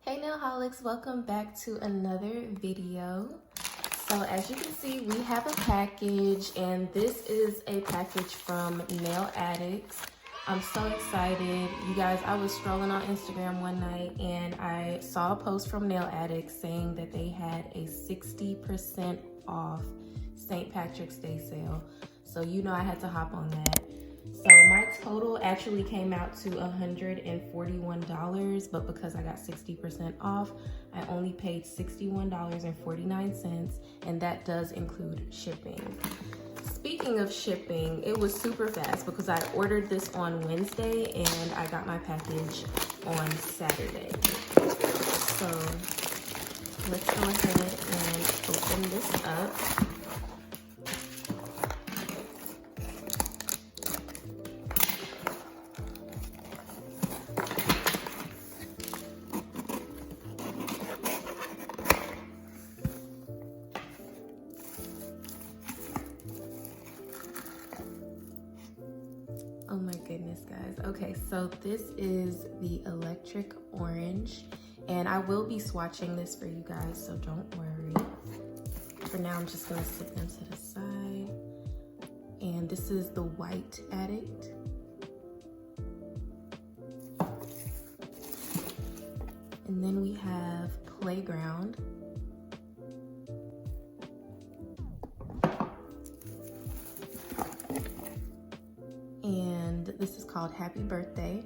Hey Nailholics, welcome back to another video. So as you can see, we have a package, and this is a package from Nail Addicts. I'm so excited. You guys, I was strolling on Instagram one night and I saw a post from Nail Addicts saying that they had a 60% off St. Patrick's Day sale. So you know I had to hop on that. So my total actually came out to $141, but because I got 60% off, I only paid $61.49, and that does include shipping. Speaking of shipping, it was super fast because I ordered this on Wednesday and I got my package on Saturday. So let's go ahead and open this up. Oh my goodness, guys. Okay, so this is the electric orange, and I will be swatching this for you guys, so don't worry. For now, I'm just gonna sit them to the side. And this is the white Addict. And then we have Playground. And this is called Happy Birthday.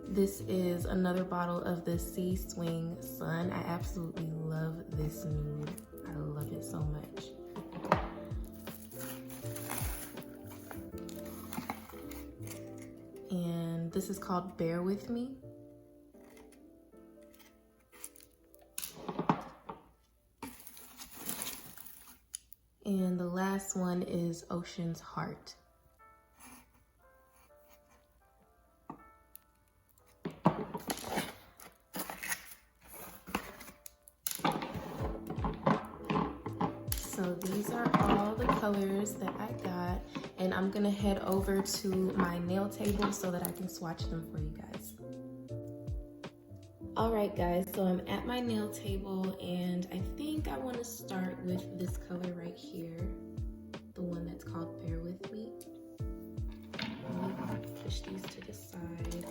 This is another bottle of the Sea Swing Sun. I absolutely love this nude. I love it so much. And this is called Bear With Me. And the last one is Ocean's Heart. So these are all the colors that I got, and I'm gonna head over to my nail table so that I can swatch them for you guys. All right, guys, so I'm at my nail table, and I think I want to start with this color right here, the one that's called Bear With Me. Let me push these to the side.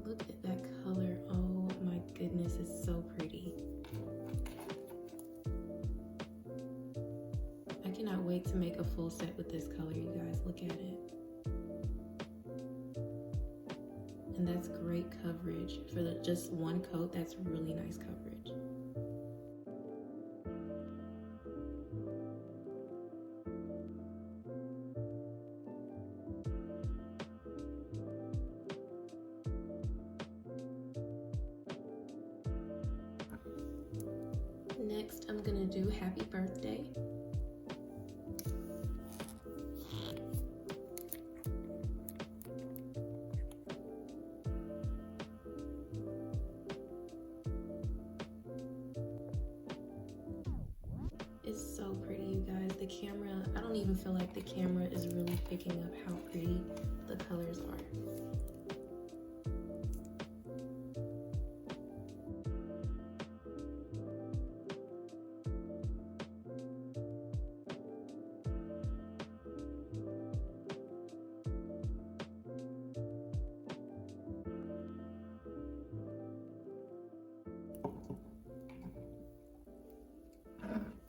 Look at that color. Oh my goodness, it's so pretty. I cannot wait to make a full set with this color, you guys. Look at it. And that's great coverage. For just one coat, that's really nice coverage. Next, I'm gonna do Happy Birthday. It's so pretty, you guys. The camera, I don't even feel like the camera is really picking up how pretty the colors are.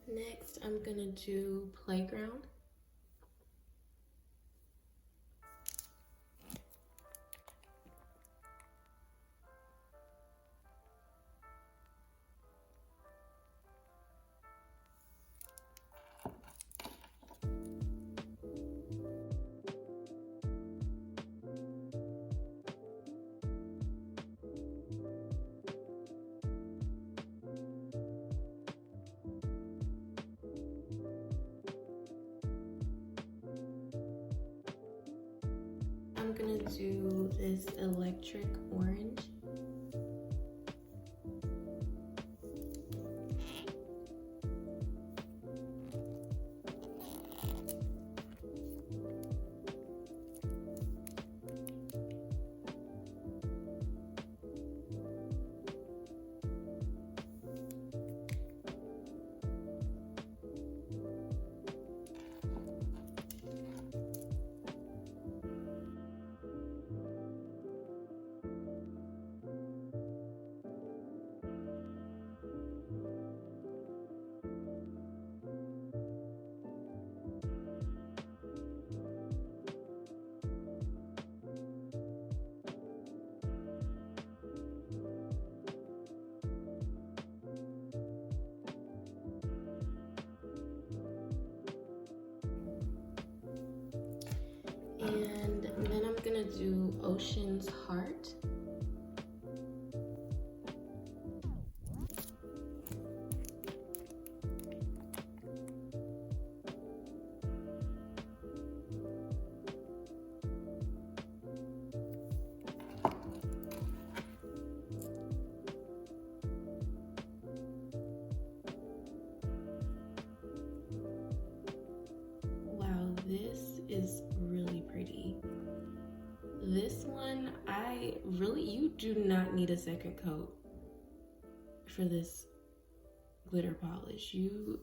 Next, I'm gonna do Playground. I'm gonna do this electric orange. And then I'm gonna do Ocean's Heart. This is really pretty. This one, you do not need a second coat for this glitter polish. You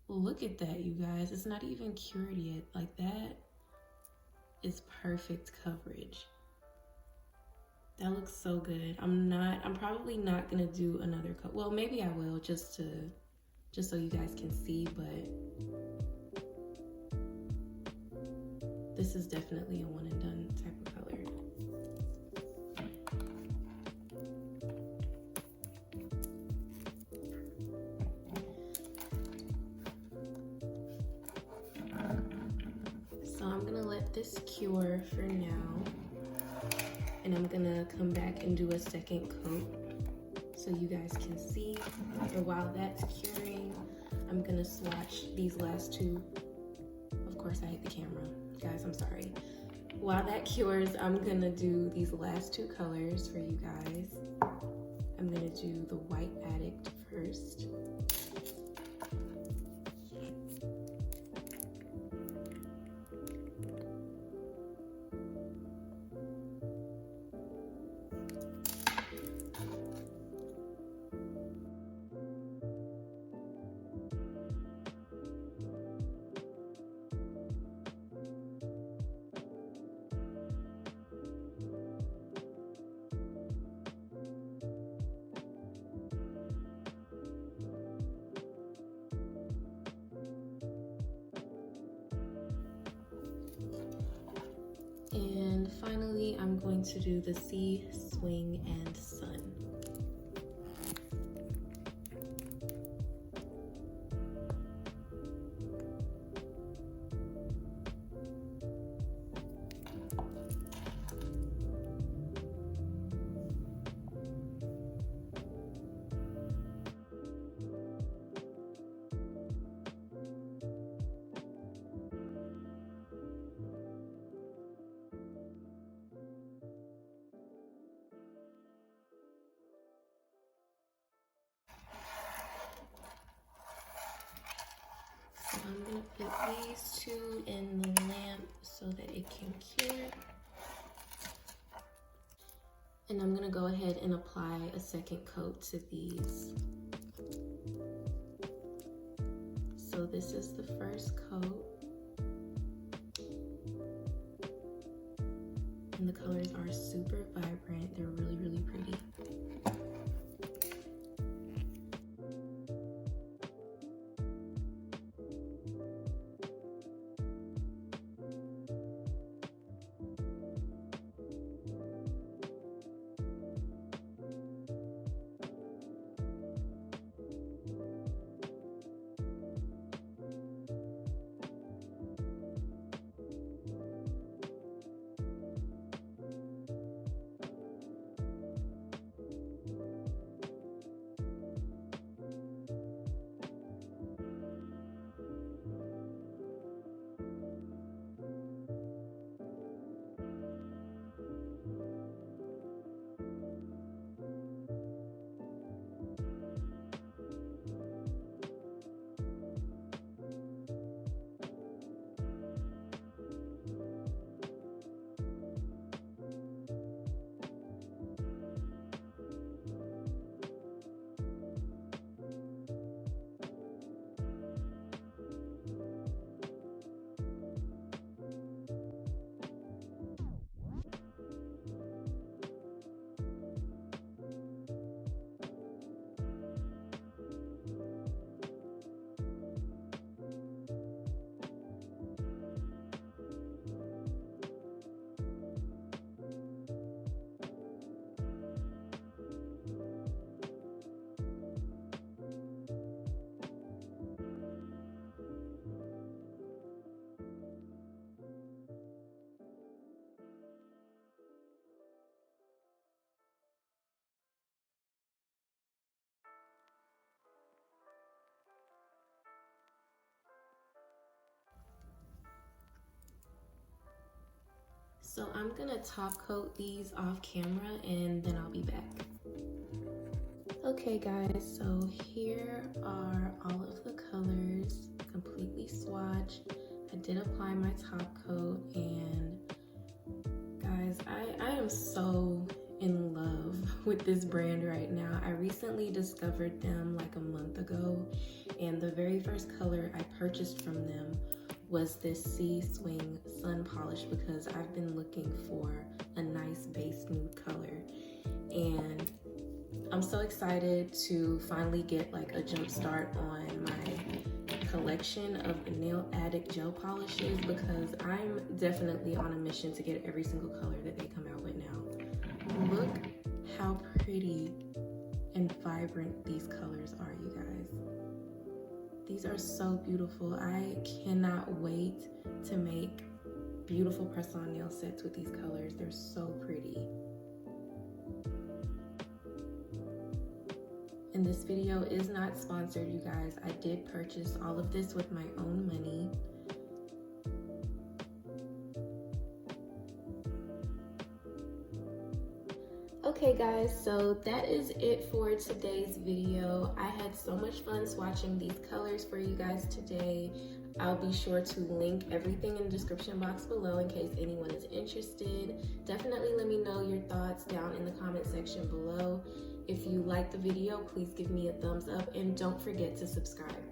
look at that, you guys. It's not even cured yet. Like, that is perfect coverage. That looks so good. I'm probably not gonna do another coat. Well, maybe I will, just so you guys can see, but this is definitely a one and done type of color. So I'm gonna let this cure for now, and I'm gonna come back and do a second coat so you guys can see. But while that's curing, I'm gonna swatch these last two. Of course, I hit the camera. Guys, I'm sorry. While that cures, I'm gonna do these last two colors for you guys. I'm gonna do the White Addict first. And finally, I'm going to do the Sea, Swing, and Sun. So I'm gonna put these two in the lamp so that it can cure. And I'm gonna go ahead and apply a second coat to these. So this is the first coat. And the colors are super vibrant. They're really, really pretty. So I'm gonna top coat these off camera and then I'll be back. Okay guys, so here are all of the colors, completely swatched. I did apply my top coat, and guys, I am so in love with this brand right now. I recently discovered them like a month ago, and the very first color I purchased from them was this Sea Swing Sun Polish because I've been looking for a nice base nude color, and I'm so excited to finally get like a jump start on my collection of Nail Addict gel polishes, because I'm definitely on a mission to get every single color that they come out with now. Look how pretty and vibrant these colors are, you guys. These are so beautiful. I cannot wait to make beautiful press-on nail sets with these colors. They're so pretty. And this video is not sponsored, you guys. I did purchase all of this with my own money. Okay guys, so that is it for today's video. I had so much fun swatching these colors for you guys today. I'll be sure to link everything in the description box below in case anyone is interested. Definitely let me know your thoughts down in the comment section below. If you liked the video, please give me a thumbs up and don't forget to subscribe.